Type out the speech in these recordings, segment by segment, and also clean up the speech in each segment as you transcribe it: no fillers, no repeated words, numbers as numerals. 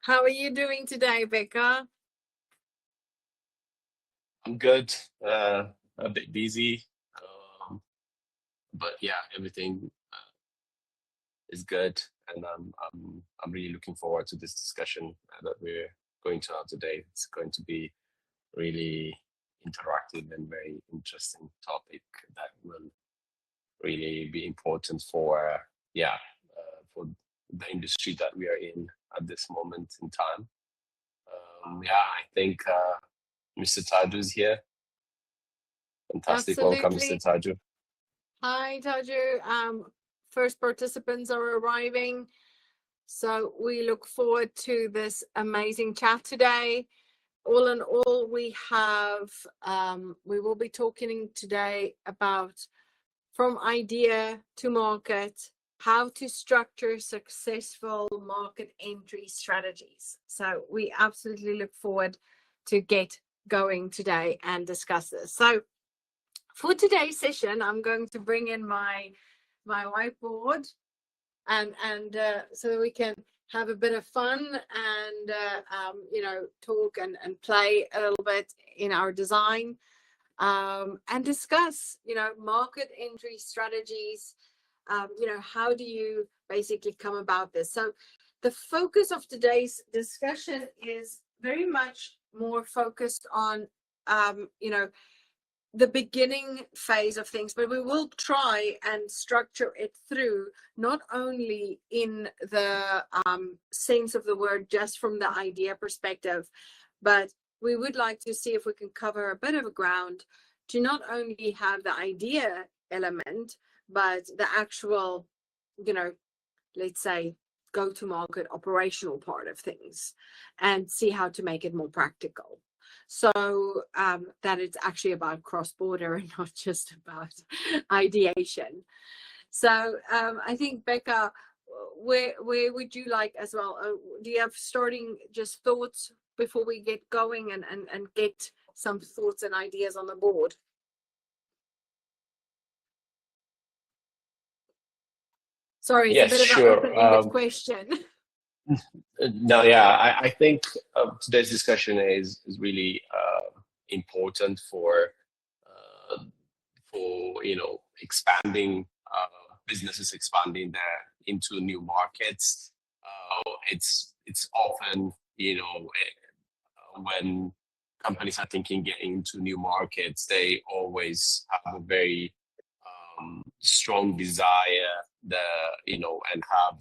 How are you doing today, Becca? I'm good. A bit busy, um, but yeah, everything is good, and I'm really looking forward to this discussion that we're going to have today. It's going to be really interactive and very interesting topic that will really be important for for the industry that we are in at this moment in time. Yeah, I think Mr. Taju is here. Fantastic. Welcome, Mr. Absolutely. Taju. Hi, Taju. First participants are arriving. So we look forward to this amazing chat today. All in all, we will be talking today about from idea to market, how to structure successful market entry strategies. So we absolutely look forward to get going today and discuss this. So for today's session, I'm going to bring in my whiteboard and so that we can have a bit of fun and talk and play a little bit in our design and discuss market entry strategies. How do you basically come about this? So the focus of today's discussion is very much more focused on the beginning phase of things, but we will try and structure it through not only in the sense of the word, just from the idea perspective, but we would like to see if we can cover a bit of a ground to not only have the idea element, but the actual, let's say, go-to-market operational part of things, and see how to make it more practical. So that it's actually about cross-border and not just about ideation. So I think, Becca, where would you like as well? Do you have starting just thoughts before we get going and get some thoughts and ideas on the board? Sorry, it's Yes, a bit of an sure. open-ended question. No, yeah, I think today's discussion is really important uh, for expanding businesses expanding into new markets. It's often when companies are thinking getting into new markets, they always have a very strong desire and have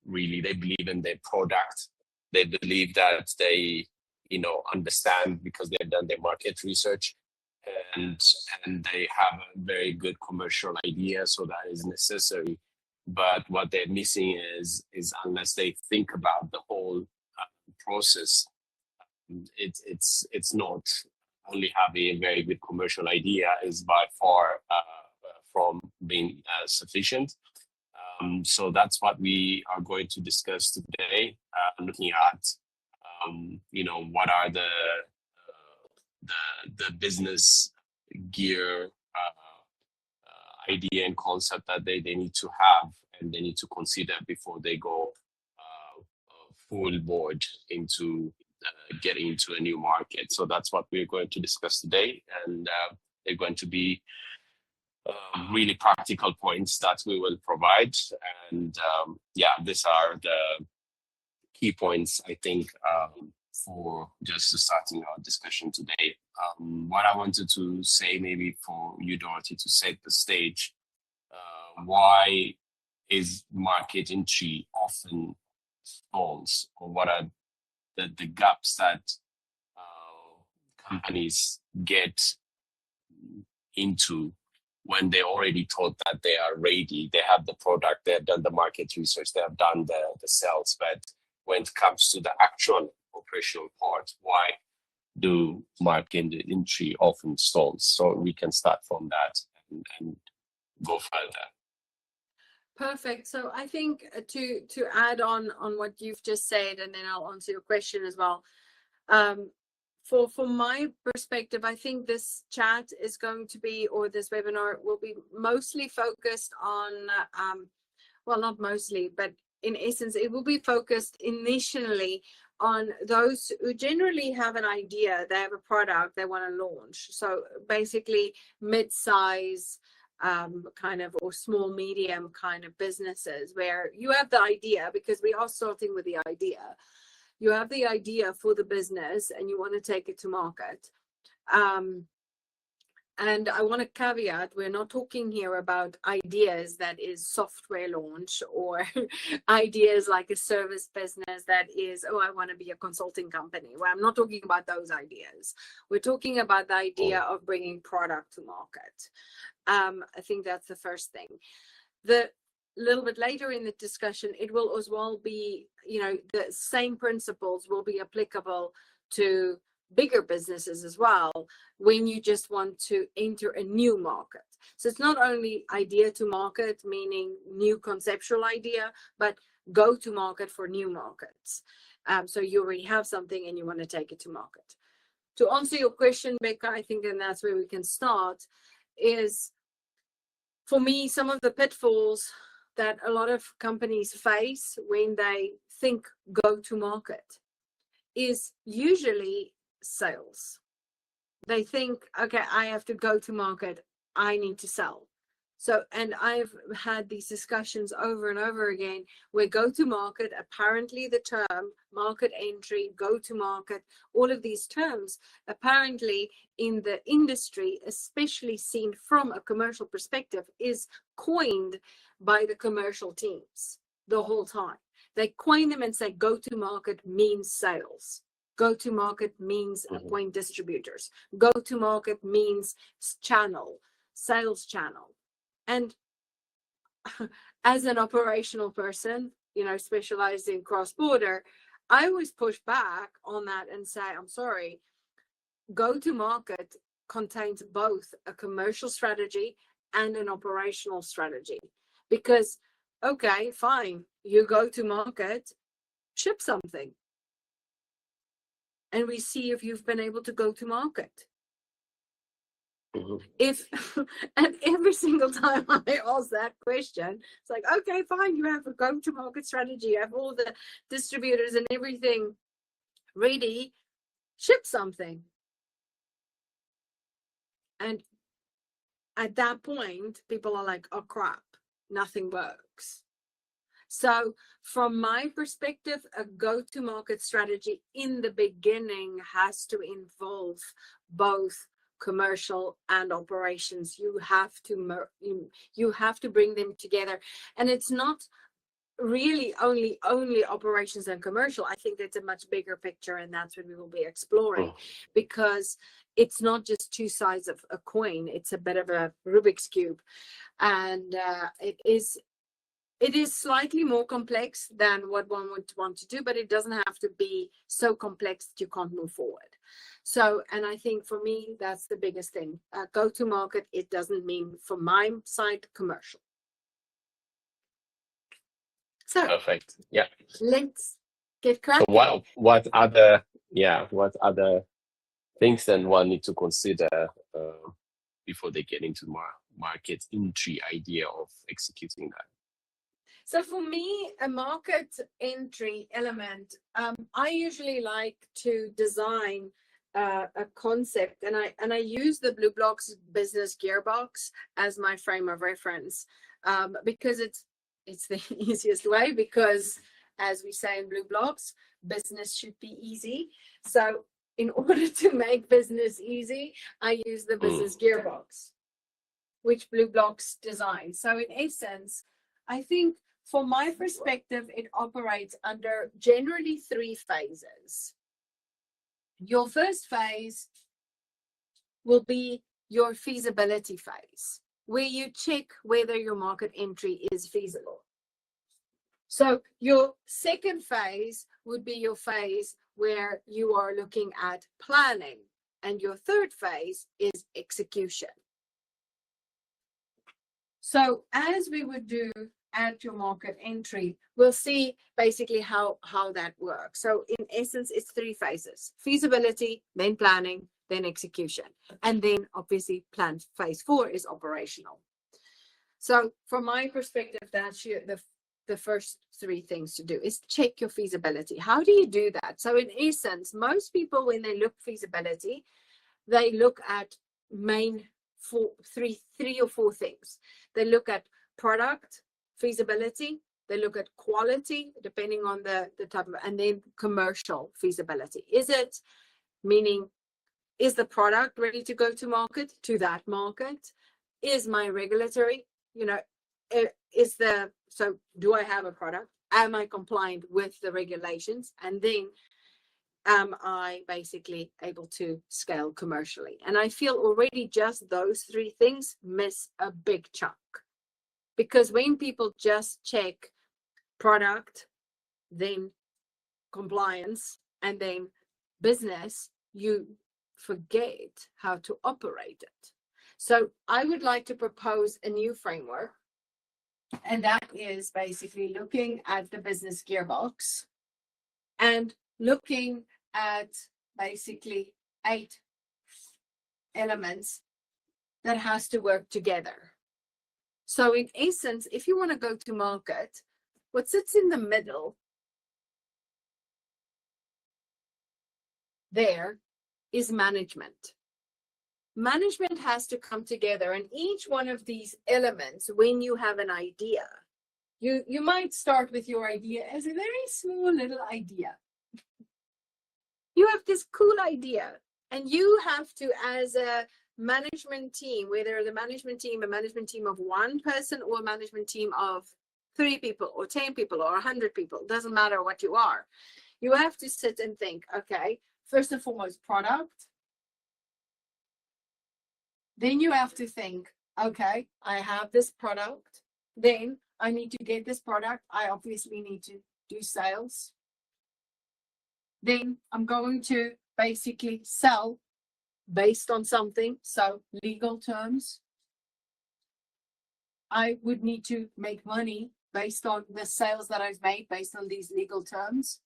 really, they believe in their product. They believe that they understand because they've done their market research, and they have a very good commercial idea, so that is necessary. But what they're missing is unless they think about the whole process, it's not only having a very good commercial idea is by far from being sufficient. So that's what we are going to discuss today, looking at what are the business gear idea and concept that they need to have and they need to consider before they go full board into getting into a new market. So that's what we're going to discuss today, and they're going to be really practical points that we will provide. And these are the key points, I think, for just starting our discussion today. What I wanted to say, maybe for you, Dorothy, to set the stage, why is market entry often stalls, or what are the gaps that companies get into when they already thought that they are ready, they have the product, they have done the market research, they have done the sales, but when it comes to the actual operational part, why do market entry often stalls? So we can start from that and go further. Perfect. So I think to add on what you've just said, and then I'll answer your question as well. from my perspective, I think this chat is going to be, or this webinar will be mostly focused on, well, not mostly, but in essence, it will be focused initially on those who generally have an idea, they have a product they want to launch. So basically mid-size kind of, or small, medium kind of businesses where you have the idea, because we are starting with the idea. You have the idea for the business and you want to take it to market. And I want to caveat, we're not talking here about ideas that is software launch or ideas like a service business that is, oh, I want to be a consulting company. Well, I'm not talking about those ideas. We're talking about the idea of bringing product to market. I think that's the first thing. The little bit later in the discussion, it will as well be, you know, the same principles will be applicable to bigger businesses as well when you just want to enter a new market. So it's not only idea to market, meaning new conceptual idea, but go to market for new markets. So you already have something and you want to take it to market. To answer your question, Becca, I think, and that's where we can start, is for me, some of the pitfalls that a lot of companies face when they think go to market is usually sales. They think, okay, I have to go to market, I need to sell. So, and I've had these discussions over and over again where go to market, apparently the term market entry, go to market, all of these terms apparently in the industry, especially seen from a commercial perspective, is coined by the commercial teams the whole time. They coin them and say go to market means sales. Go to market means appoint distributors. Go to market means channel, sales channel. And as an operational person, you know, specialized in cross-border, I always push back on that and say, I'm sorry, go to market contains both a commercial strategy and an operational strategy. Because, okay, fine, you go to market, ship something. And we see if you've been able to go to market. If, and every single time I ask that question, it's like, okay, fine, you have a go to market strategy, you have all the distributors and everything ready, ship something. And at that point, people are like, oh crap, nothing works. So from my perspective, a go-to-market strategy in the beginning has to involve both commercial and operations. You have to bring them together. And it's not really only operations and commercial. I think that's a much bigger picture, and that's what we will be exploring, because it's not just two sides of a coin. It's a bit of a Rubik's Cube. And it is slightly more complex than what one would want to do, but it doesn't have to be so complex that you can't move forward. So, and I think for me, that's the biggest thing. Go to market, it doesn't mean from my side commercial. So Perfect. Yeah. let's get cracking. So what other things then one need to consider before they get into market entry idea of executing that? So for me, a market entry element, I usually like to design a concept, and I use the Blue Blocks business gearbox as my frame of reference, because it's the easiest way, because as we say in Blue Blocks, business should be easy. So in order to make business easy, I use the business gearbox, which Blue Blocks designs. So in essence, I think from my perspective, it operates under generally 3 phases. Your first phase will be your feasibility phase, where you check whether your market entry is feasible. So your second phase would be your phase where you are looking at planning, and your third phase is execution. So as we would do at your market entry, we'll see basically how that works. So in essence, it's 3 phases: feasibility, then planning, then execution. And then obviously phase 4 is operational. So from my perspective, that's the first 3 things to do is check your feasibility. How do you do that? So in essence, most people, when they look feasibility, they look at three or four things. They look at product feasibility, they look at quality, depending on the type of, and then commercial feasibility. Meaning, is the product ready to go to market, to that market? Is my regulatory, so do I have a product? Am I compliant with the regulations? And then am I basically able to scale commercially? And I feel already just those 3 things miss a big chunk. Because when people just check product, then compliance, and then business, you forget how to operate it. So I would like to propose a new framework, and that is basically looking at the business gearbox and looking at basically 8 elements that has to work together. So in essence, if you want to go to market, what sits in the middle there is management. Management has to come together, and each one of these elements, when you have an idea, you might start with your idea as a very small little idea. You have this cool idea, and you have to, as a management team, whether the management team, a management team of 1 person or a management team of 3 people or 10 people or 100 people, doesn't matter what you are. You have to sit and think, okay, first and foremost, product. Then you have to think, okay, I have this product. Then I need to get this product. I obviously need to do sales. Then I'm going to basically sell based on something. So legal terms. I would need to make money based on the sales that I've made based on these legal terms.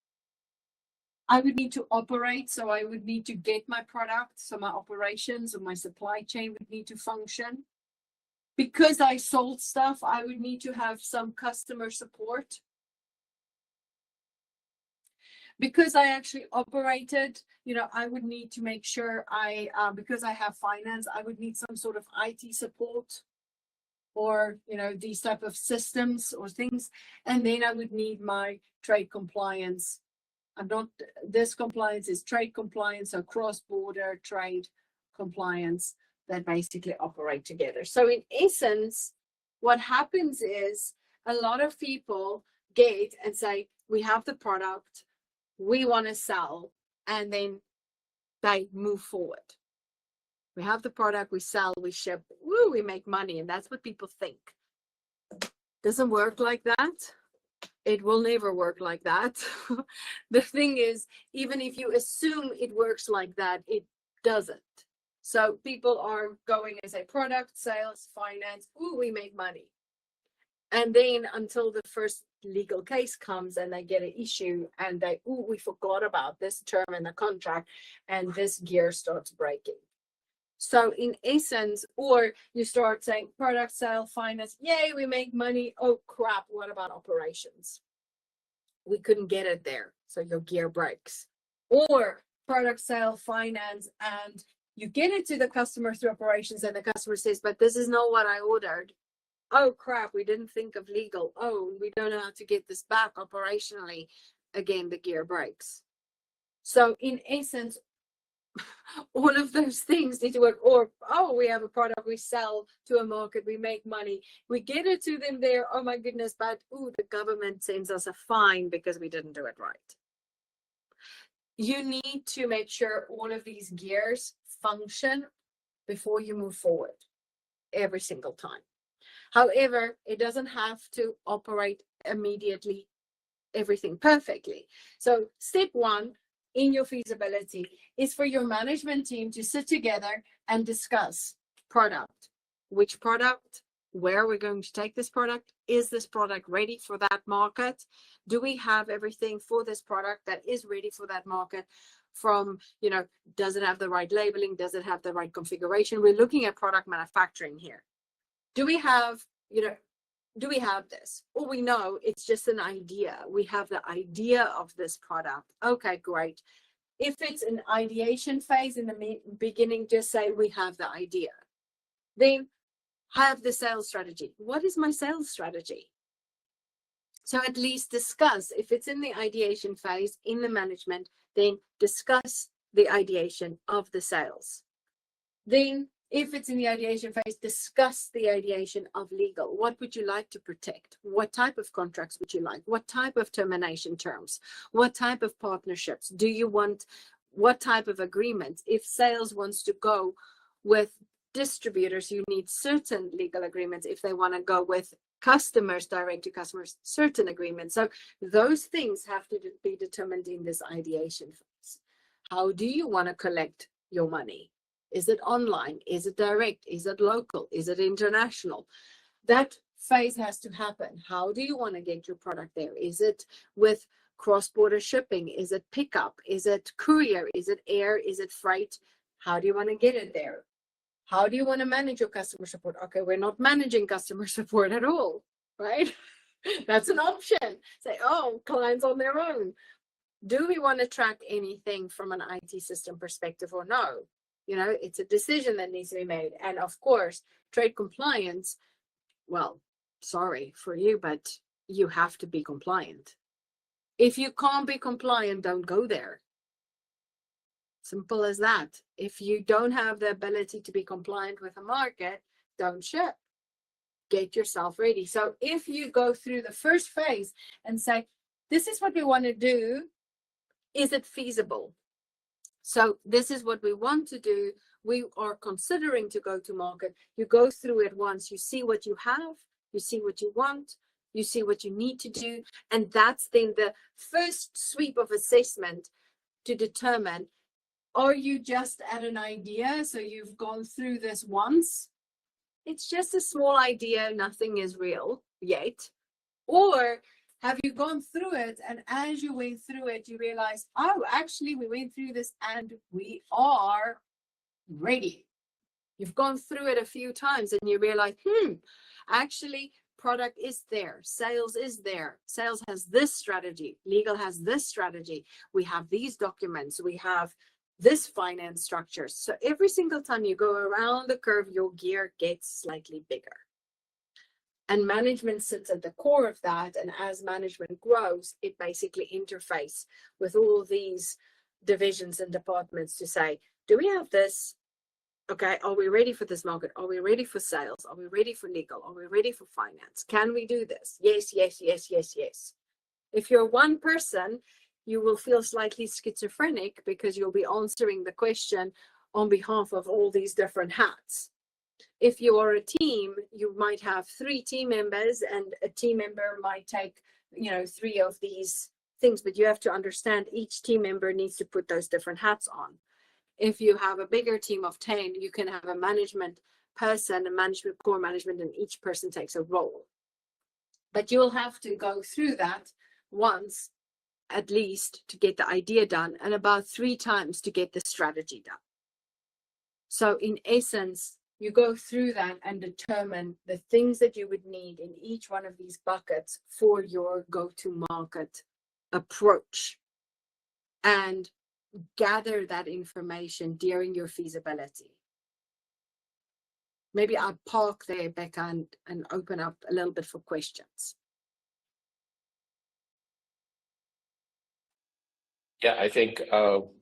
I would need to operate, so I would need to get my product, so my operations or my supply chain would need to function. Because I sold stuff, I would need to have some customer support. Because I actually operated, I would need to make sure because I have finance, I would need some sort of IT support or, these type of systems or things. And then I would need my trade compliance. This compliance is trade compliance, so cross-border trade compliance that basically operate together. So in essence, what happens is a lot of people get and say, we have the product, we want to sell, and then they move forward. We have the product, we sell, we ship, we make money, and that's what people think. Doesn't work like that. It will never work like that. The thing is, even if you assume it works like that, it doesn't. So people are going and say product, sales, finance, we make money. And then until the first legal case comes and they get an issue and they, we forgot about this term in the contract, and this gear starts breaking. So in essence, or you start saying product, sale, finance, yay, we make money. Oh crap, what about operations? We couldn't get it there, so your gear breaks. Or product, sale, finance, and you get it to the customer through operations, and the customer says, but this is not what I ordered. Oh crap, we didn't think of legal. Oh, we don't know how to get this back operationally. Again, the gear breaks. So in essence, all of those things need to work. Or, we have a product, we sell to a market, we make money, we get it to them there. Oh my goodness, but the government sends us a fine because we didn't do it right. You need to make sure all of these gears function before you move forward every single time. However, it doesn't have to operate immediately, everything perfectly. So step 1 in your feasibility is for your management team to sit together and discuss product. Which product? Where are we going to take this product? Is this product ready for that market? Do we have everything for this product that is ready for that market? From, does it have the right labeling? Does it have the right configuration? We're looking at product manufacturing here. Do we have, do we have this? Or we know it's just an idea. We have the idea of this product. Okay, great. If it's an ideation phase in the beginning, just say we have the idea. Then have the sales strategy. What is my sales strategy? So at least discuss, if it's in the ideation phase in the management, then discuss the ideation of the sales. Then if it's in the ideation phase, discuss the ideation of legal. What would you like to protect? What type of contracts would you like? What type of termination terms? What type of partnerships? Do you want, what type of agreements? If sales wants to go with distributors, you need certain legal agreements. If they want to go with customers, direct to customers, certain agreements. So those things have to be determined in this ideation phase. How do you want to collect your money? Is it online? Is it direct? Is it local? Is it international? That phase has to happen. How do you want to get your product there? Is it with cross-border shipping? Is it pickup? Is it courier? Is it air? Is it freight? How do you want to get it there? How do you want to manage your customer support? Okay, we're not managing customer support at all, right? That's an option. Say, oh, clients on their own. Do we want to track anything from an IT system perspective or no? It's a decision that needs to be made. And of course, trade compliance, well, sorry for you, but you have to be compliant. If you can't be compliant, don't go there. Simple as that. If you don't have the ability to be compliant with a market, don't ship. Get yourself ready. So if you go through the first phase and say, this is what we want to do, is it feasible? So this is what we want to do. We are considering to go to market. You go through it once, you see what you have, you see what you want, you see what you need to do. And that's then the first sweep of assessment to determine, are you just at an idea? So you've gone through this once. It's just a small idea. Nothing is real yet. Or have you gone through it, and as you went through it, you realize, oh, actually, we went through this and we are ready. You've gone through it a few times and you realize, actually, product is there. Sales is there. Sales has this strategy. Legal has this strategy. We have these documents. We have this finance structure. So every single time you go around the curve, your gear gets slightly bigger. And management sits at the core of that. And as management grows, it basically interfaces with all these divisions and departments to say, do we have this? Okay, are we ready for this market? Are we ready for sales? Are we ready for legal? Are we ready for finance? Can we do this? Yes, yes, yes, yes, yes. If you're one person, you will feel slightly schizophrenic because you'll be answering the question on behalf of all these different hats. If you are a team, you might have 3 team members, and a team member might take, 3 of these things, but you have to understand each team member needs to put those different hats on. If you have a bigger team of 10, you can have a management person, a management core management, and each person takes a role. But you'll have to go through that once at least to get the idea done, and about 3 times to get the strategy done. So in essence, you go through that and determine the things that you would need in each one of these buckets for your go-to-market approach, and gather that information during your feasibility. Maybe I'll park there, Becca, and open up a little bit for questions. Yeah, I think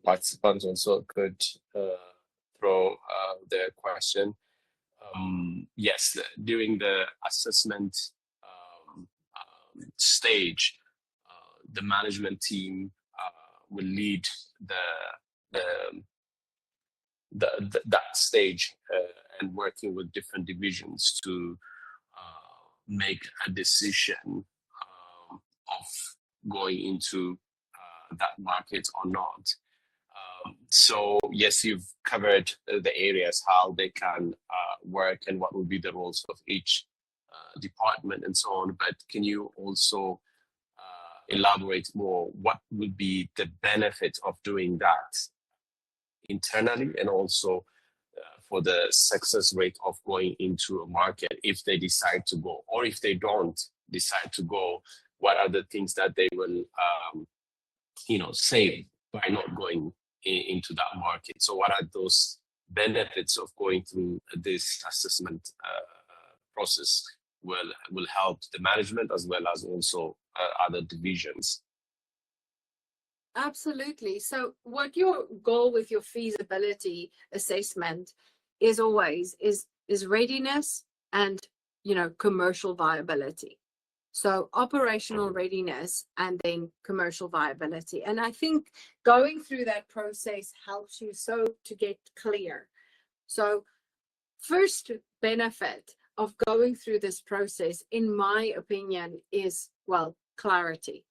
participants also could throw their question. Yes, during the assessment stage, the management team will lead that stage and working with different divisions to make a decision of going into that market or not. So yes, you've covered the areas, how they can work and what will be the roles of each department and so on, but can you also elaborate more what would be the benefit of doing that internally, and also for the success rate of going into a market if they decide to go, or if they don't decide to go, what are the things that they will save by not going into that market? So what are those benefits of going through this assessment process will help the management as well as also other divisions? Absolutely. So what your goal with your feasibility assessment is always is readiness and commercial viability. So operational readiness and then commercial viability. And I think going through that process helps you to get clear. So first benefit of going through this process, in my opinion, is, well, clarity.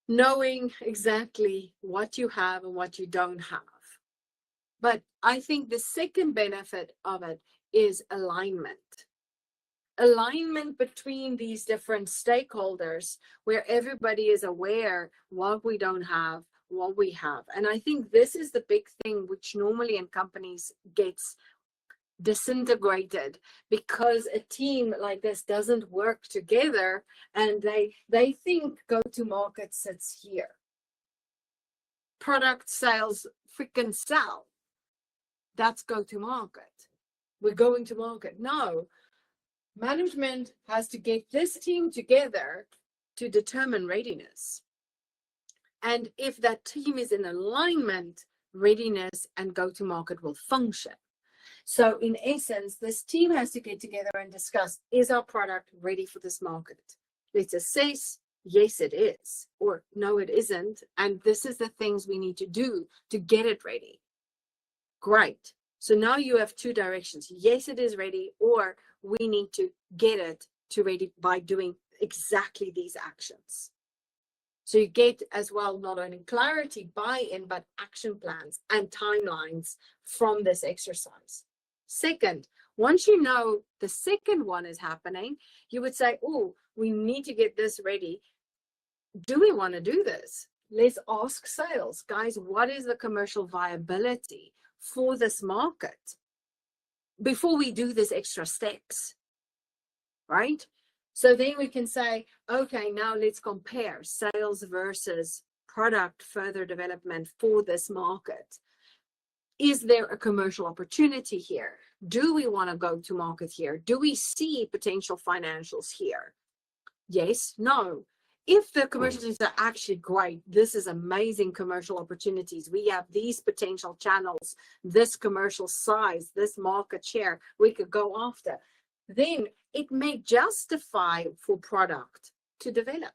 Knowing exactly what you have and what you don't have. But I think the second benefit of it is alignment. Alignment between these different stakeholders where everybody is aware what we don't have, what we have. And I think this is the big thing which normally in companies gets disintegrated, because a team like this doesn't work together, and they think go to market sits here. Product sales freaking sell. That's go to market. We're going to market. No. Management has to get this team together to determine readiness. And if that team is in alignment, readiness and go-to-market will function. So in essence, this team has to get together and discuss, is our product ready for this market? Let's assess, yes, it is, or no, it isn't. And this is the things we need to do to get it ready. Great. So now you have two directions. Yes, it is ready, or we need to get it to ready by doing exactly these actions. So you get as well not only clarity, buy-in, but action plans and timelines from this exercise. Second, once you know the second one is happening, you would say, oh, we need to get this ready. Do we want to do this? Let's ask sales. Guys, what is the commercial viability for this market before we do these extra steps, right? So then we can say, okay, now let's compare sales versus product further development for this market. Is there a commercial opportunity here? Do we want to go to market here? Do we see potential financials here? Yes, no. If the commercial teams are actually great, this is amazing commercial opportunities. We have these potential channels, this commercial size, this market share we could go after. Then it may justify for product to develop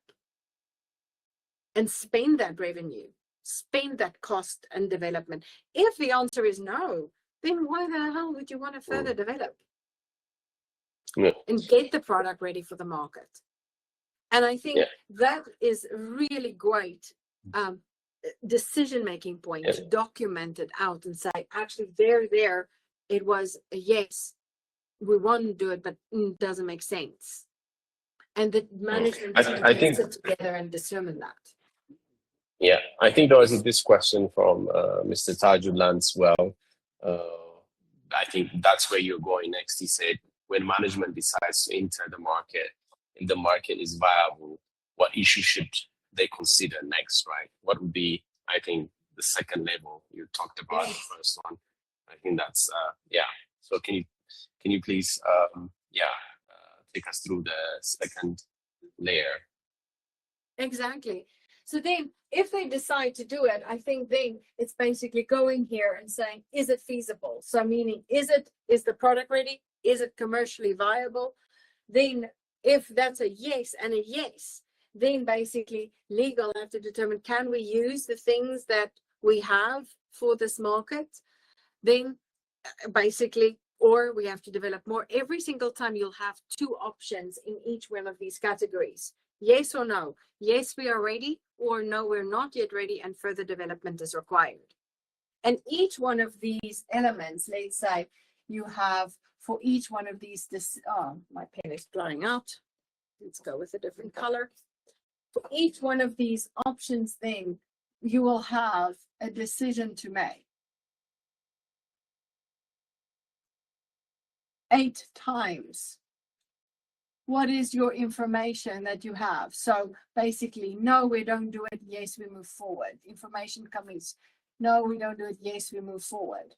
and spend that revenue, spend that cost and development. If the answer is no, then why the hell would you want to further develop and get the product ready for the market? And I think that is really great decision-making point to document it out and say, actually, there, it was a yes, we want to do it, but it doesn't make sense. And the management can sit together and determine that. Yeah, I think there was this question from Mr. Tajullah as well. I think that's where you're going next. He said, when management decides to enter the market, if the market is viable, what issues should they consider next, right? What would be, I think, the second level you talked about, the first one. I think that's, So can you please, take us through the second layer? Exactly. So then if they decide to do it, I think then it's basically going here and saying, is it feasible? So meaning, is the product ready? Is it commercially viable? Then if that's a yes and a yes, then basically legal have to determine, can we use the things that we have for this market? Then basically, or we have to develop more. Every single time you'll have two options in each one of these categories. Yes or no. Yes, we are ready, or no, we're not yet ready and further development is required. And each one of these elements, let's say, you have for each one of these, oh, my pen is blowing out. Let's go with a different color. For each one of these options, then you will have a decision to make. 8 times. What is your information that you have? So basically, no, we don't do it. Yes, we move forward. Information comes. No, we don't do it. Yes, we move forward.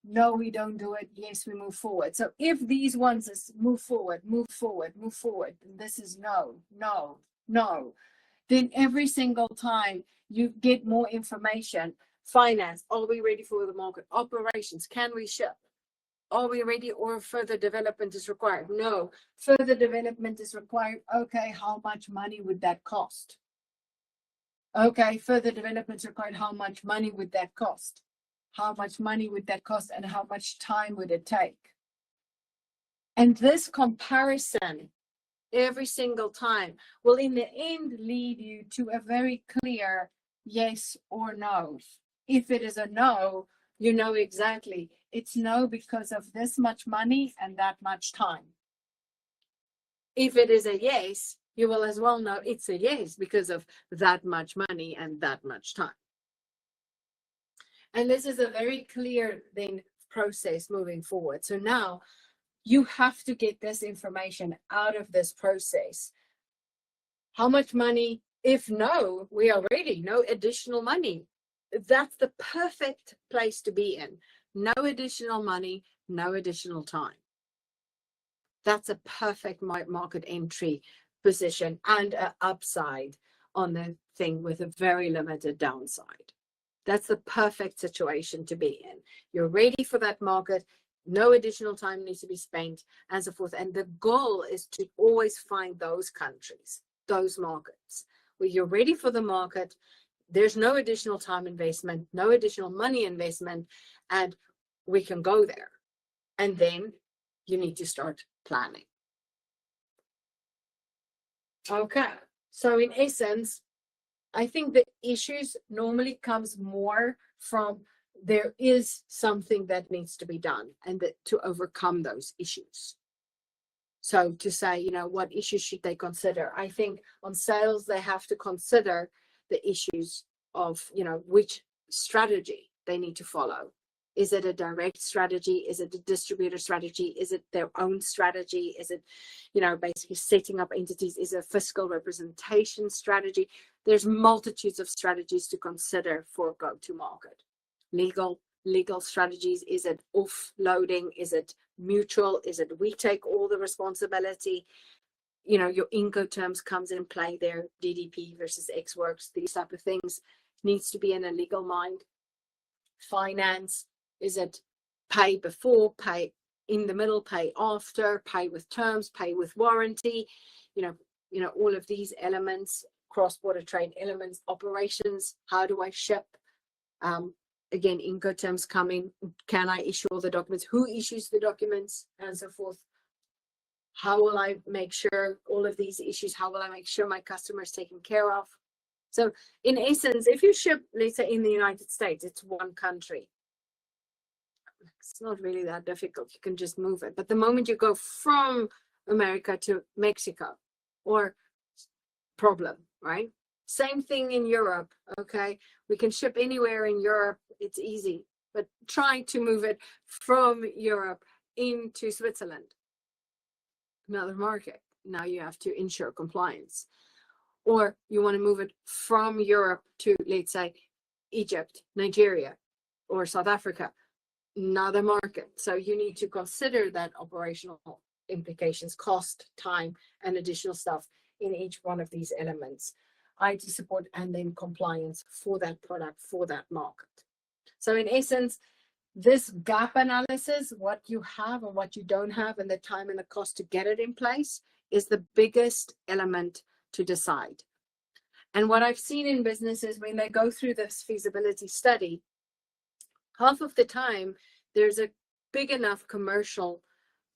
No, we don't do it. Yes, we move forward. So if these ones is move forward, move forward, move forward, and this is no, no, no, then every single time you get more information. Finance, are we ready for the market? Operations, can we ship? Are we ready, or further development is required? No, further development is required. Okay, how much money would that cost? Okay, further development is required. How much money would that cost? How much money would that cost, and how much time would it take? And this comparison every single time will in the end lead you to a very clear yes or no. If it is a no, you know exactly it's no because of this much money and that much time. If it is a yes, you will as well know it's a yes because of that much money and that much time. And this is a very clear then process moving forward. So now you have to get this information out of this process. How much money? If no, we are ready. No additional money. That's the perfect place to be in. No additional money, no additional time. That's a perfect market entry position and an upside on the thing with a very limited downside. That's the perfect situation to be in. You're ready for that market. No additional time needs to be spent and so forth. And the goal is to always find those countries, those markets where you're ready for the market. There's no additional time investment, no additional money investment, and we can go there. And then you need to start planning. Okay, so in essence, I think the issues normally comes more from there is something that needs to be done and that to overcome those issues. So to say, you know, what issues should they consider? I think on sales, they have to consider the issues of, you know, which strategy they need to follow. Is it a direct strategy? Is it a distributor strategy? Is it their own strategy? Is it, you know, basically setting up entities? Is it a fiscal representation strategy? There's multitudes of strategies to consider for go-to-market. Legal strategies. Is it offloading? Is it mutual? Is it we take all the responsibility? You know, your Incoterms comes in play there. DDP versus X works. These type of things needs to be in a legal mind. Finance. Is it pay before, pay in the middle, pay after, pay with terms, pay with warranty? You know, all of these elements, cross-border trade elements, operations. How do I ship? Again, Incoterms come in. Can I issue all the documents? Who issues the documents, and so forth? How will I make sure all of these issues? How will I make sure my customer is taken care of? So, in essence, if you ship, let's say in the United States, it's one country. It's not really that difficult. You can just move it. But the moment you go from America to Mexico, or problem, right? Same thing in Europe, okay? We can ship anywhere in Europe. It's easy. But try to move it from Europe into Switzerland, another market. Now you have to ensure compliance. Or you want to move it from Europe to, let's say, Egypt, Nigeria, or South Africa, another market. So you need to consider that operational implications, cost, time, and additional stuff in each one of these elements. IT support and then compliance for that product, for that market. So in essence, this gap analysis, what you have and what you don't have, and the time and the cost to get it in place is the biggest element to decide. And what I've seen in businesses when they go through this feasibility study, half of the time there's a big enough commercial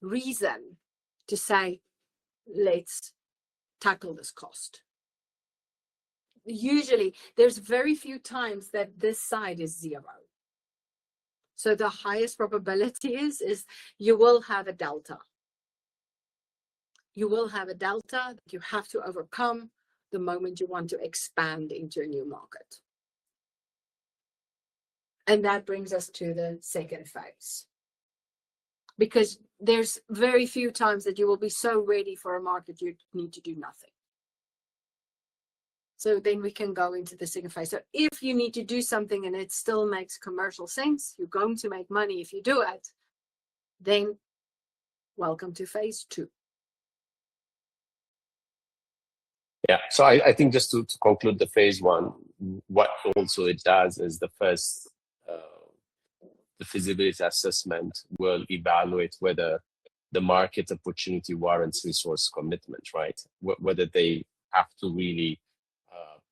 reason to say, let's tackle this cost. Usually there's very few times that this side is zero. So the highest probability is you will have a delta. You will have a delta that you have to overcome the moment you want to expand into a new market. And that brings us to the second phase. Because there's very few times that you will be so ready for a market you need to do nothing. So then we can go into the second phase. So if you need to do something and it still makes commercial sense, you're going to make money if you do it, then welcome to phase 2. Yeah, so I think just to conclude the phase 1, what also it does is the first, the feasibility assessment will evaluate whether the market opportunity warrants resource commitment, right? Whether they have to really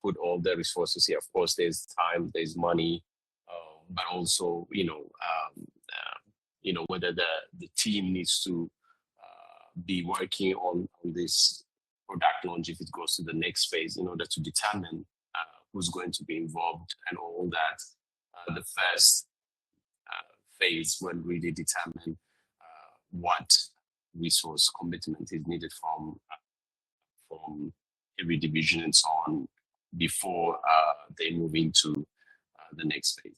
put all their resources here. Of course, there's time, there's money, but also, whether the team needs to be working on this product launch if it goes to the next phase in order to determine who's going to be involved and all that. The first phase will really determine what resource commitment is needed from every division and so on before they move into the next phase.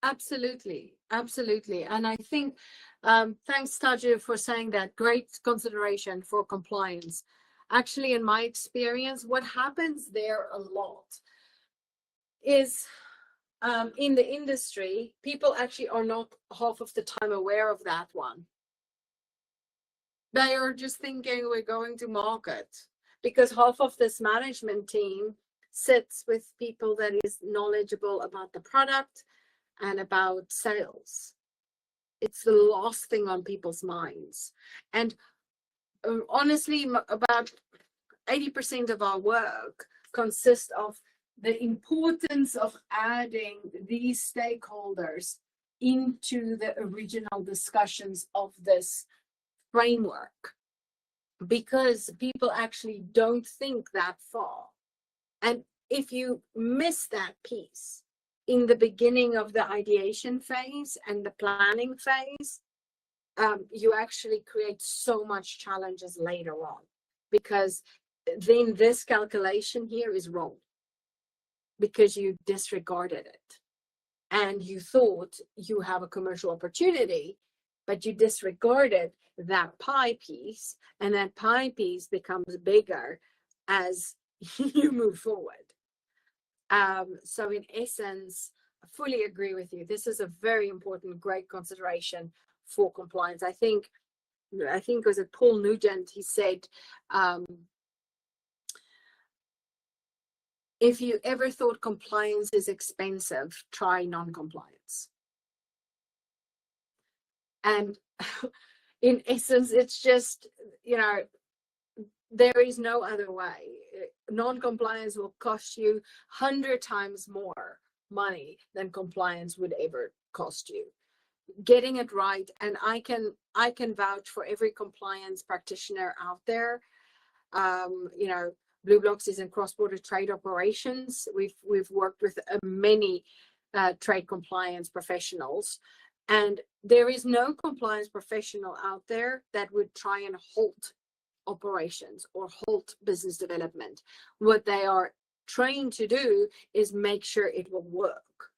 Absolutely, absolutely. And I think, thanks, Taju, for saying that. Great consideration for compliance. Actually, in my experience, what happens there a lot is in the industry, people actually are not half of the time aware of that one. They are just thinking we're going to market, because half of this management team sits with people that is knowledgeable about the product and about sales. It's the last thing on people's minds. And honestly, about 80% of our work consists of the importance of adding these stakeholders into the original discussions of this framework, because people actually don't think that far. And if you miss that piece in the beginning of the ideation phase and the planning phase, you actually create so much challenges later on, because then this calculation here is wrong because you disregarded it and you thought you have a commercial opportunity, but you disregarded that pie piece, and that pie piece becomes bigger as you move forward. So in essence, I fully agree with you. This is a very important, great consideration for compliance. I think was it Paul Nugent, he said, if you ever thought compliance is expensive, try non-compliance. And in essence, it's just, there is no other way. Non-compliance will cost you 100 times more money than compliance would ever cost you. Getting it right, and I can vouch for every compliance practitioner out there. Blue Blocks is in cross-border trade operations. We've worked with many trade compliance professionals, and there is no compliance professional out there that would try and halt operations or halt business development. What they are trained to do is make sure it will work.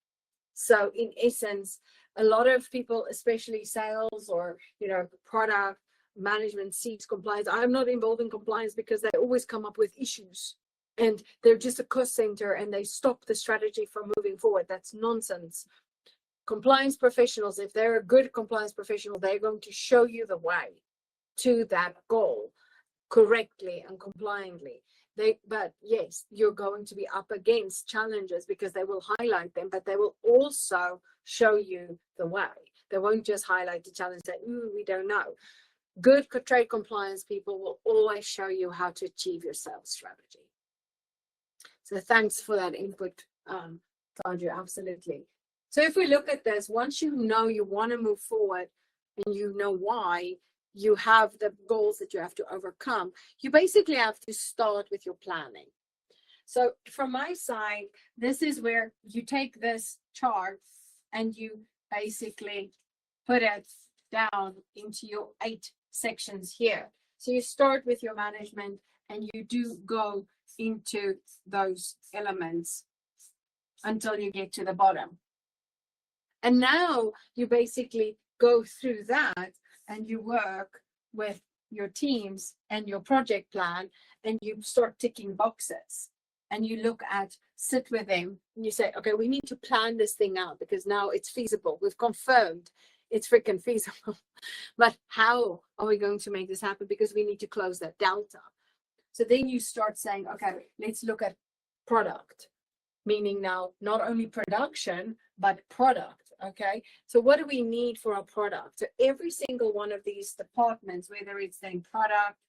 So in essence, a lot of people, especially sales or product management, seeks compliance. I'm not involved in compliance because they always come up with issues and they're just a cost center and they stop the strategy from moving forward. That's nonsense. Compliance professionals, if they're a good compliance professional, they're going to show you the way to that goal correctly and compliantly. But yes, you're going to be up against challenges because they will highlight them, but they will also show you the way. They won't just highlight the challenge that, we don't know. Good trade compliance people will always show you how to achieve your sales strategy. So thanks for that input, Taju, absolutely. So if we look at this, once you know you want to move forward and you know why, you have the goals that you have to overcome, you basically have to start with your planning. So from my side, this is where you take this chart and you basically put it down into your 8 sections here. So you start with your management and you do go into those elements until you get to the bottom. And now you basically go through that and you work with your teams and your project plan, and you start ticking boxes and you look at, sit with them and you say, okay, we need to plan this thing out because now it's feasible. We've confirmed it's freaking feasible. But how are we going to make this happen? Because we need to close that delta. So then you start saying, okay, let's look at product, meaning now not only production, but product. Okay, so what do we need for our product? So every single one of these departments, whether it's then product,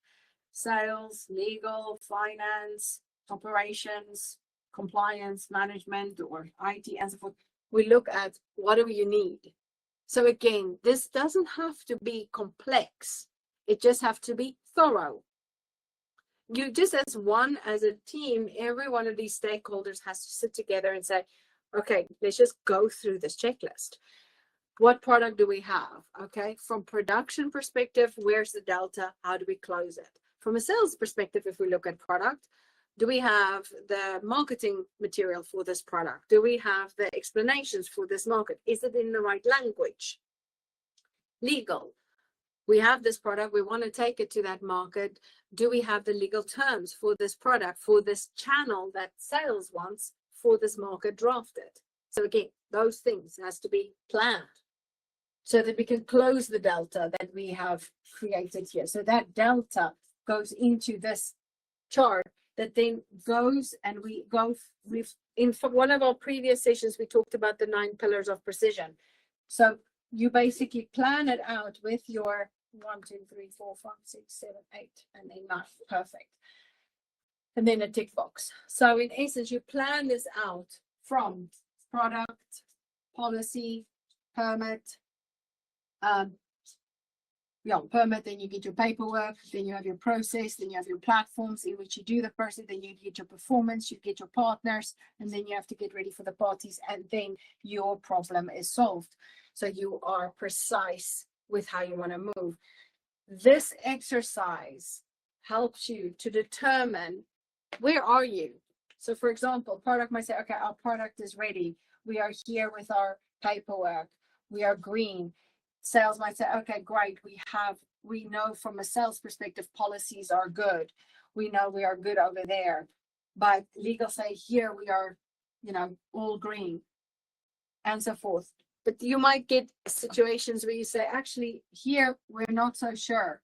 sales, legal, finance, operations, compliance, management, or IT, and so forth, we look at what do you need. So again, this doesn't have to be complex. It just have to be thorough. You just as a team, every one of these stakeholders has to sit together and say, okay, let's just go through this checklist. What product do we have? Okay, from production perspective, where's the delta? How do we close it? From a sales perspective, if we look at product, do we have the marketing material for this product? Do we have the explanations for this market? Is it in the right language? Legal. We have this product, we want to take it to that market. Do we have the legal terms for this product, for this channel that sales wants, for this market drafted? So again, those things has to be planned so that we can close the delta that we have created here. So that delta goes into this chart that then goes, and in one of our previous sessions, we talked about the 9 pillars of precision. So you basically plan it out with your 1, 2, 3, 4, 5, 6, 7, 8, and then 9. Perfect. And then a tick box. So in essence, you plan this out from product, policy, permit, permit, then you get your paperwork, then you have your process, then you have your platforms in which you do the person, then you get your performance, you get your partners, and then you have to get ready for the parties, and then your problem is solved. So you are precise with how you want to move. This exercise helps you to determine where are you. So for example, product might say, okay, our product is ready. We are here with our paperwork. We are green. Sales might say, okay, great. We know from a sales perspective, policies are good. We know we are good over there. But legal say, here we are, all green, and so forth. But you might get situations where you say, actually, here we're not so sure.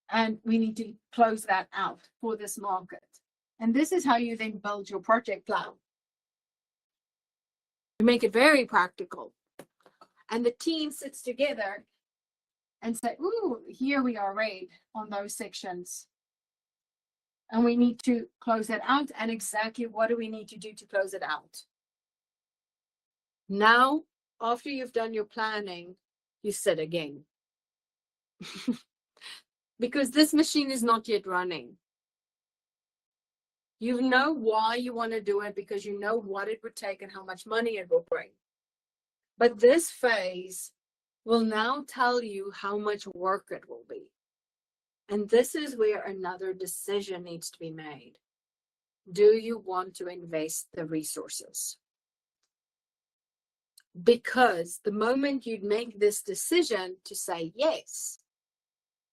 And we need to close that out for this market. And this is how you then build your project plan. You make it very practical. And the team sits together and say, ooh, here we are right on those sections. And we need to close that out. And exactly what do we need to do to close it out? Now, after you've done your planning, you sit again. Because this machine is not yet running. You know why you want to do it because you know what it would take and how much money it will bring. But this phase will now tell you how much work it will be. And this is where another decision needs to be made. Do you want to invest the resources? Because the moment you make this decision to say yes,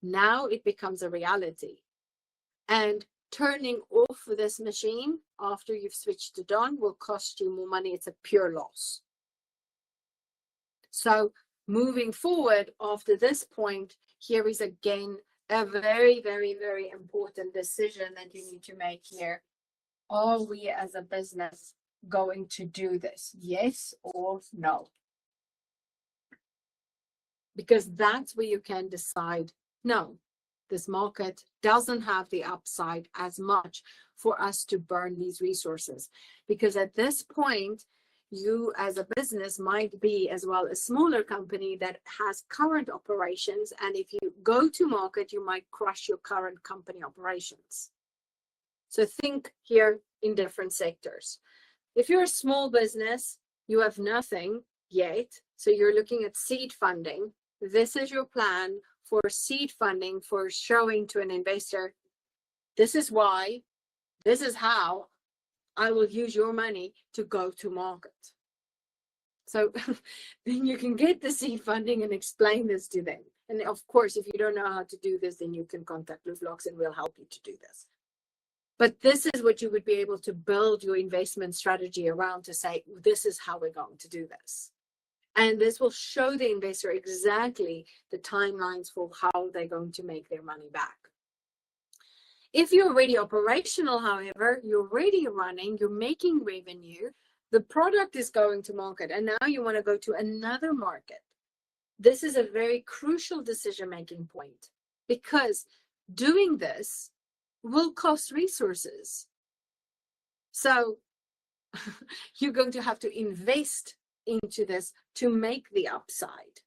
now it becomes a reality. And turning off this machine after you've switched it on will cost you more money. It's a pure loss. So moving forward after this point, here is again a very, very, very important decision that you need to make here. Are we as a business going to do this? Yes or no? Because that's where you can decide, no, this market doesn't have the upside as much for us to burn these resources. Because at this point, you as a business might be as well a smaller company that has current operations. And if you go to market, you might crush your current company operations. So think here in different sectors. If you're a small business, you have nothing, yet. So you're looking at seed funding. This is your plan for seed funding, for showing to an investor, this is why, this is how I will use your money to go to market. So then you can get the seed funding and explain this to them. And of course, if you don't know how to do this, then you can contact Louvlocks and we'll help you to do this. But this is what you would be able to build your investment strategy around, to say, this is how we're going to do this. And this will show the investor exactly the timelines for how they're going to make their money back. If you're already operational, however, you're already running, you're making revenue, the product is going to market, and now you want to go to another market. This is a very crucial decision-making point, because doing this will cost resources. So you're going to have to invest into this to make the upside.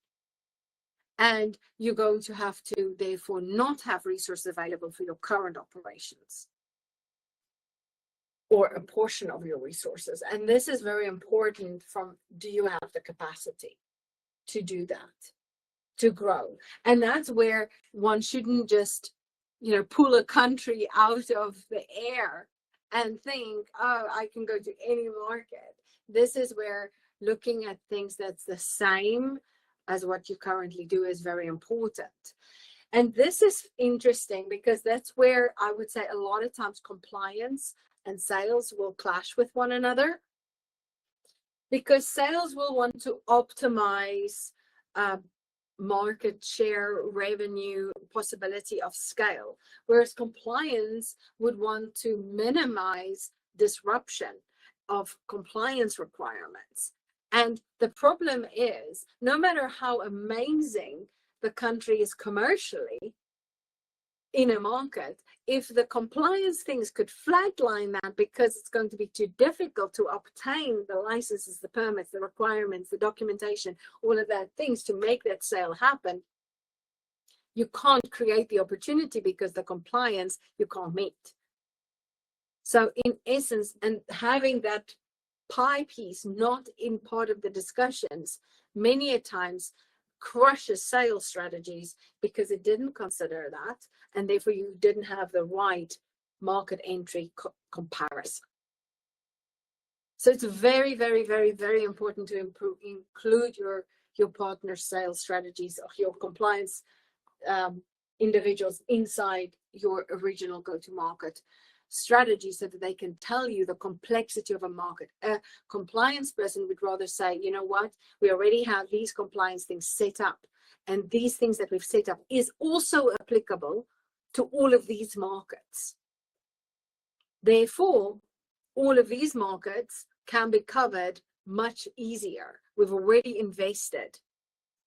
And you're going to have to, therefore, not have resources available for your current operations, or a portion of your resources. And this is very important from, do you have the capacity to do that, to grow? And that's where one shouldn't just, pull a country out of the air and think, oh, I can go to any market. This is where looking at things that's the same as what you currently do is very important. And this is interesting because that's where I would say a lot of times compliance and sales will clash with one another, because sales will want to optimize market share, revenue, possibility of scale, whereas compliance would want to minimize disruption of compliance requirements. And the problem is, no matter how amazing the country is commercially in a market, if the compliance things could flatline that because it's going to be too difficult to obtain the licenses, the permits, the requirements, the documentation, all of that things to make that sale happen, you can't create the opportunity because the compliance you can't meet. So in essence, and having that pie piece not in part of the discussions many a times crushes sales strategies, because it didn't consider that, and therefore you didn't have the right market entry comparison. So it's very, very, very, very important to include your partner sales strategies or your compliance individuals inside your original go-to-market strategy, so that they can tell you the complexity of a market. A compliance person would rather say, you know what, we already have these compliance things set up, and these things that we've set up is also applicable to all of these markets. Therefore, all of these markets can be covered much easier. We've already invested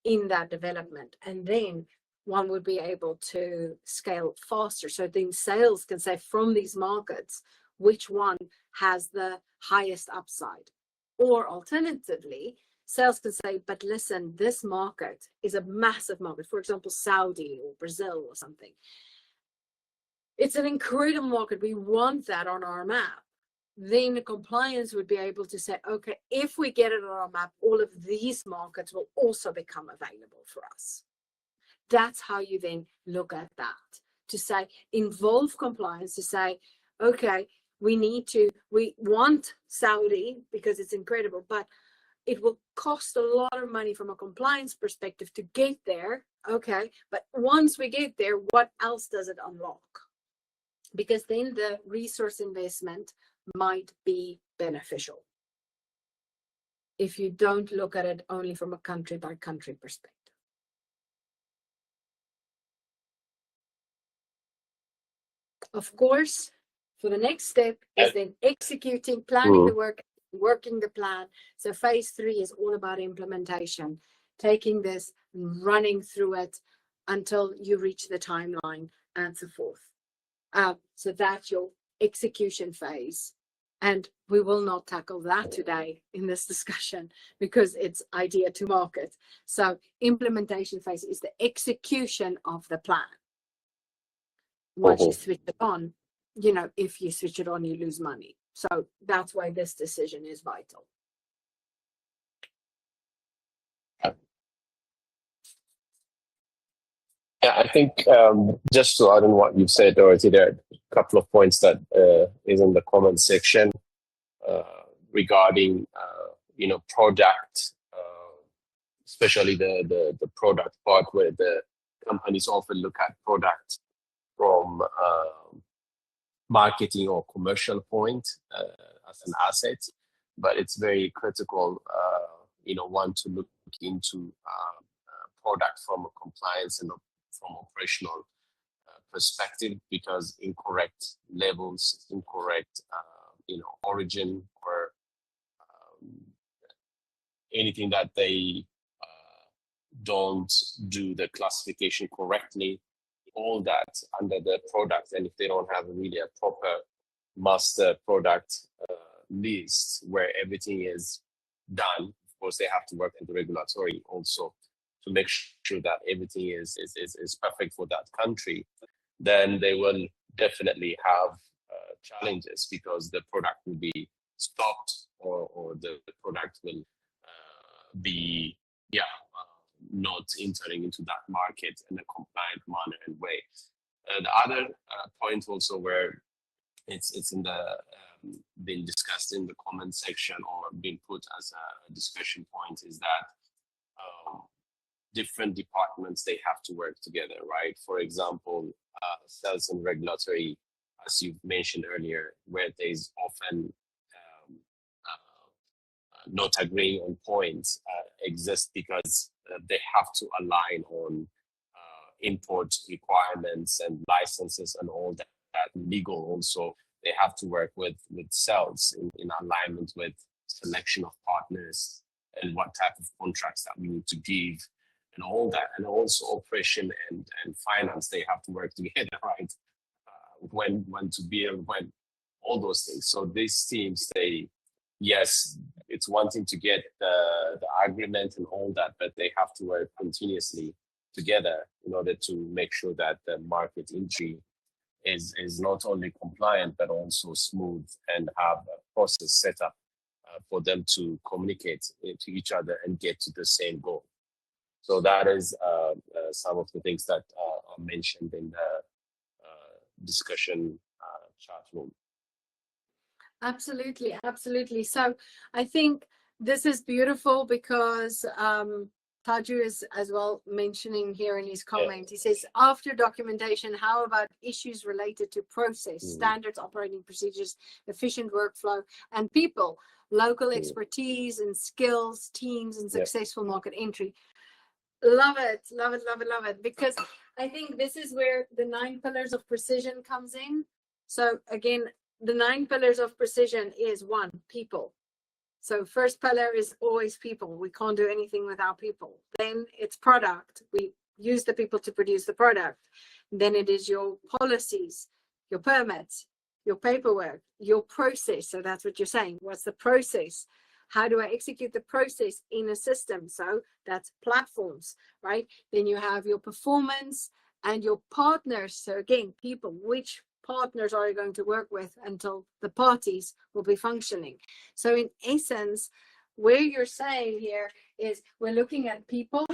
in that development, and then one would be able to scale faster. So then sales can say from these markets, which one has the highest upside? Or alternatively, sales can say, but listen, this market is a massive market. For example, Saudi or Brazil or something. It's an incredible market. We want that on our map. Then the compliance would be able to say, okay, if we get it on our map, all of these markets will also become available for us. That's how you then look at that, to say, involve compliance, to say, okay, we want Saudi because it's incredible, but it will cost a lot of money from a compliance perspective to get there. Okay, but once we get there, what else does it unlock? Because then the resource investment might be beneficial if you don't look at it only from a country by country perspective. Of course, for the next step is then executing, planning the work, working the plan. So phase 3 is all about implementation, taking this, running through it until you reach the timeline and so forth. So that's your execution phase. And we will not tackle that today in this discussion because it's idea to market. So implementation phase is the execution of the plan. Once you switch it on, if you switch it on, you lose money. So that's why this decision is vital. Yeah, I think just to add on what you've said, Dorothy, there are a couple of points that is in the comment section uh, regarding product, especially the product part, where the companies often look at product from marketing or commercial point as an asset, but it's very critical, one to look into product from a compliance and from operational perspective, because incorrect levels, incorrect, origin, or um, anything that they don't do the classification correctly, all that under the product. And if they don't have really a proper master product list where everything is done, of course, they have to work with the regulatory also to make sure that everything is perfect for that country. Then they will definitely have challenges, because the product will be stopped, or the product will be, not entering into that market in a compliant manner and way. The other point also, where it's in the been discussed in the comment section, or been put as a discussion point, is that different departments, they have to work together, right? For example, sales and regulatory, as you've mentioned earlier, where there's often not agreeing on points exist, because they have to align on import requirements and licenses and all that. Legal also, they have to work with sales in alignment with selection of partners and what type of contracts that we need to give and all that. And also operation and finance, they have to work together, right? When to build, when all those things. So these teams, yes, it's one thing to get the agreement and all that, but they have to work continuously together in order to make sure that the market entry is not only compliant, but also smooth, and have a process set up for them to communicate to each other and get to the same goal. So that is some of the things that are mentioned in the discussion chat room. Absolutely, absolutely. So I think this is beautiful, because Taju is as well mentioning here in his comment. He says, after documentation, how about issues related to process, standards, operating procedures, efficient workflow, and people, local expertise and skills, teams, and successful market entry? Love it, love it, love it, love it. Because I think this is where the 9 pillars of precision comes in. So again, the 9 pillars of precision is 1, people. So first pillar is always people. We can't do anything without people. Then it's product. We use the people to produce the product. Then it is your policies, your permits, your paperwork, your process. So that's what you're saying. What's the process? How do I execute the process in a system? So that's platforms, right? Then you have your performance and your partners. So again, people, which partners are you going to work with until the parties will be functioning? So in essence, where you're saying here is we're looking at people,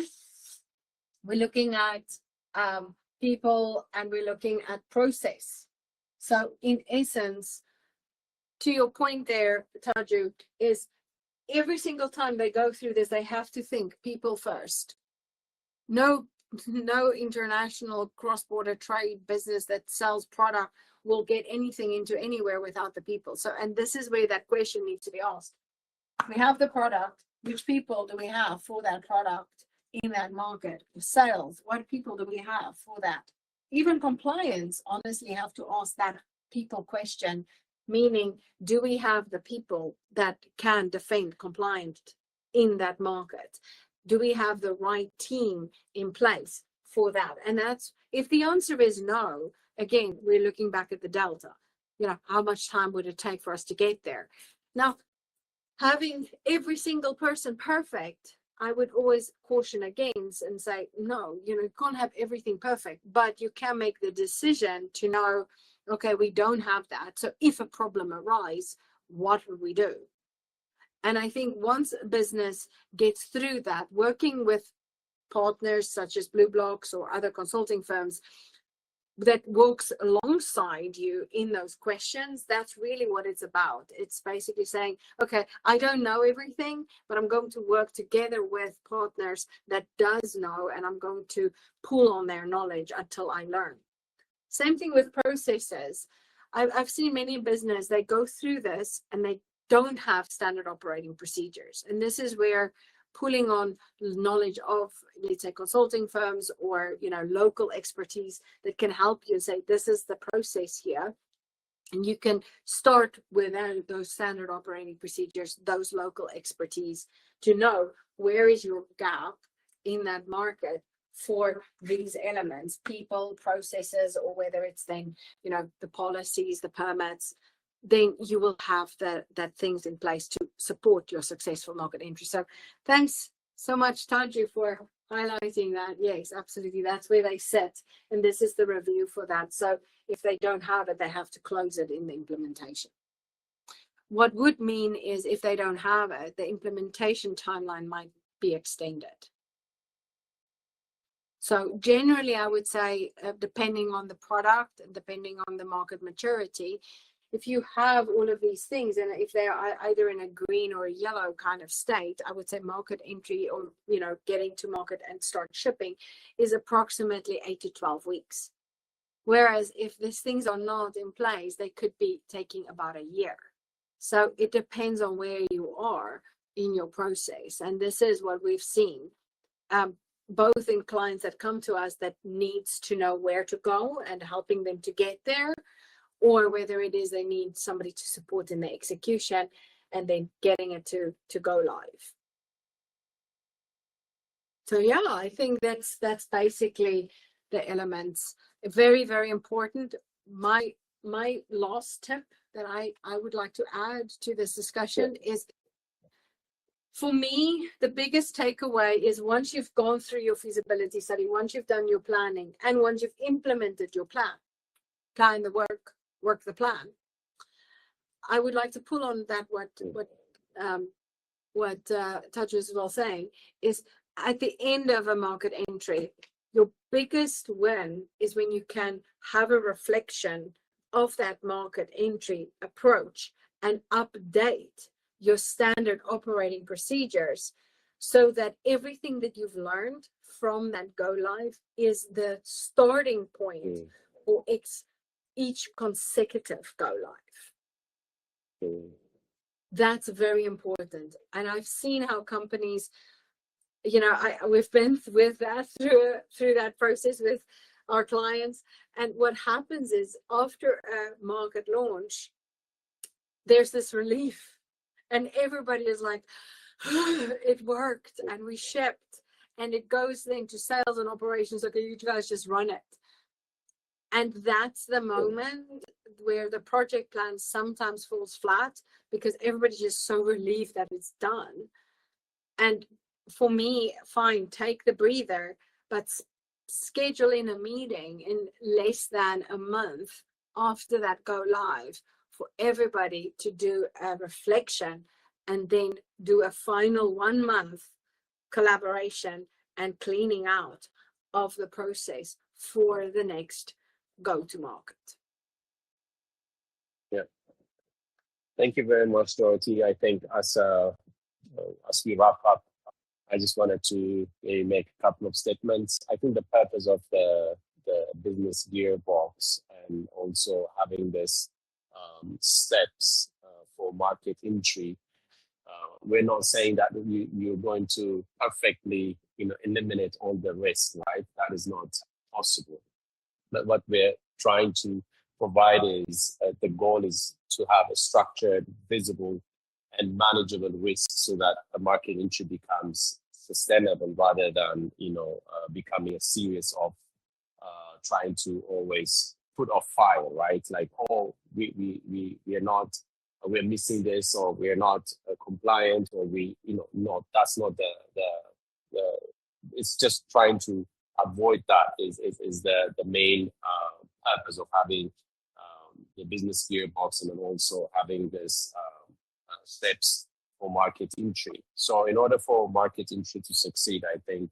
we're looking at people, and we're looking at process. So in essence, to your point there, Taju, is every single time they go through this, they have to think people first. No international cross-border trade business that sells product will get anything into anywhere without the people. So, and this is where that question needs to be asked. We have the product. Which people do we have for that product in that market? Sales, what people do we have for that? Even compliance, honestly, have to ask that people question, meaning, do we have the people that can defend compliance in that market? Do we have the right team in place for that? And that's, if the answer is no, again, we're looking back at the delta. How much time would it take for us to get there? Now, having every single person perfect, I would always caution against and say, no, you can't have everything perfect, but you can make the decision to know, okay, we don't have that. So if a problem arises, what would we do? And I think once a business gets through that, working with partners such as Blue Blocks or other consulting firms that works alongside you in those questions. That's really what it's about. It's basically saying, okay, I don't know everything, but I'm going to work together with partners that does know, and I'm going to pull on their knowledge until I learn. Same thing with processes. I've seen many business, they go through this and they don't have standard operating procedures. And this is where pulling on knowledge of, let's say, consulting firms or, local expertise that can help you say, this is the process here. And you can start with those standard operating procedures, those local expertise, to know where is your gap in that market for these elements, people, processes, or whether it's then, the policies, the permits, then you will have that things in place to support your successful market entry. So thanks so much, Taju, for highlighting that. Yes, absolutely. That's where they sit. And this is the review for that. So if they don't have it, they have to close it in the implementation. What would mean is if they don't have it, the implementation timeline might be extended. So generally, I would say, depending on the product, depending on the market maturity, if you have all of these things, and if they are either in a green or a yellow kind of state, I would say market entry or, getting to market and start shipping is approximately 8 to 12 weeks. Whereas if these things are not in place, they could be taking about a year. So it depends on where you are in your process. And this is what we've seen, both in clients that come to us that needs to know where to go and helping them to get there, or whether it is they need somebody to support in the execution and then getting it to go live. So yeah, I think that's basically the elements. Very, very important. My last tip that I would like to add to this discussion is, for me, the biggest takeaway is once you've gone through your feasibility study, once you've done your planning, and once you've implemented your plan the work the plan, I would like to pull on that what Taju is well saying is, at the end of a market entry, your biggest win is when you can have a reflection of that market entry approach and update your standard operating procedures so that everything that you've learned from that go live is the starting point for each consecutive go live. That's very important. And I've seen how companies, we've been with that through that process with our clients. And what happens is after a market launch, there's this relief and everybody is like, it worked and we shipped, and it goes then to sales and operations. Okay, you guys just run it. And that's the moment where the project plan sometimes falls flat because everybody's just so relieved that it's done. And for me, fine, take the breather, but schedule in a meeting in less than a month after that go live for everybody to do a reflection and then do a final 1 month collaboration and cleaning out of the process for the next go to market. Yeah. Thank you very much, Dorothy. I think as we wrap up, I just wanted to make a couple of statements. I think the purpose of the business gearbox and also having this steps for market entry, we're not saying that you're going to perfectly eliminate all the risk, right? That is not possible. But what we're trying to provide is the goal is to have a structured, visible, and manageable risk so that a market entry becomes sustainable rather than becoming a series of trying to always put off fire, right? Like, oh, we're missing this, or we're not compliant, or no, that's not the it's just trying to avoid that is the main purpose of having the business gearbox, and then also having this steps for market entry. So in order for market entry to succeed, I think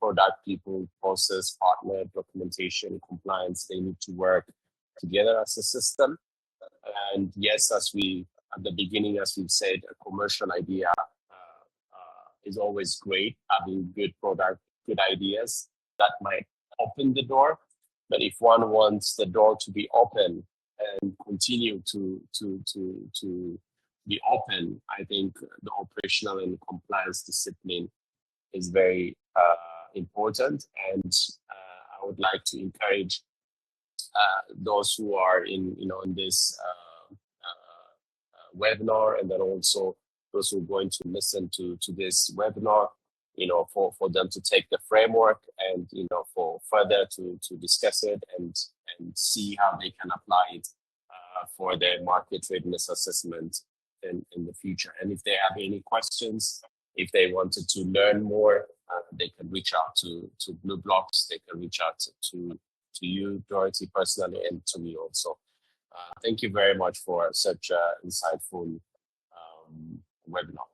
product people, process, partner, documentation, compliance, they need to work together as a system. And yes, as we at the beginning, as we've said, a commercial idea is always great. Having good product, good ideas that might open the door. But if one wants the door to be open and continue to be open, I think the operational and compliance discipline is very important. And I would like to encourage those who are in this webinar, and then also those who are going to listen to this webinar, for them to take the framework and for further to discuss it and see how they can apply it for their market readiness assessment in the future. And if they have any questions, if they wanted to learn more, they can reach out to Blue Blocks. They can reach out to you, Dorothy, personally, and to me also. Thank you very much for such an insightful webinar.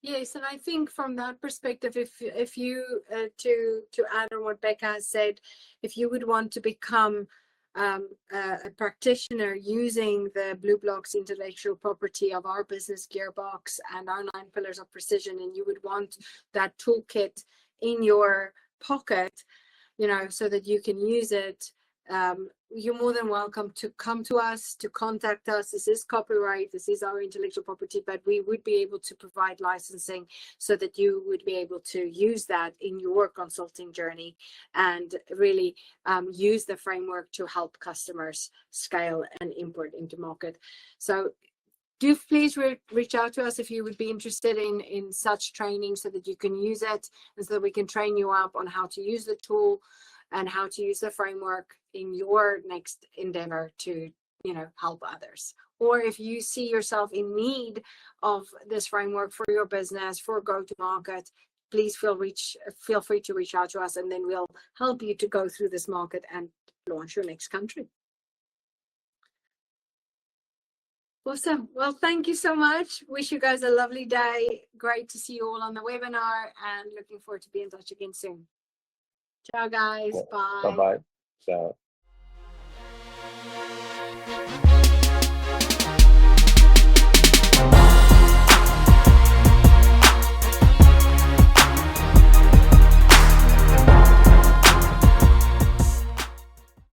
Yes, and I think from that perspective, if you to add on what Becca has said, if you would want to become a practitioner using the Blue Blocks intellectual property of our business gearbox and our 9 pillars of precision, and you would want that toolkit in your pocket, so that you can use it, you're more than welcome to come to us, to contact us. This is copyright, this is our intellectual property, but we would be able to provide licensing so that you would be able to use that in your consulting journey and really use the framework to help customers scale and import into market. So do please reach out to us if you would be interested in such training, so that you can use it and so that we can train you up on how to use the tool and how to use the framework in your next endeavor to help others. Or if you see yourself in need of this framework for your business, for go-to-market, please feel free to reach out to us, and then we'll help you to go through this market and launch your next country. Awesome. Well, thank you so much. Wish you guys a lovely day. Great to see you all on the webinar, and looking forward to be in touch again soon. Ciao, guys. Bye. Bye-bye. Ciao.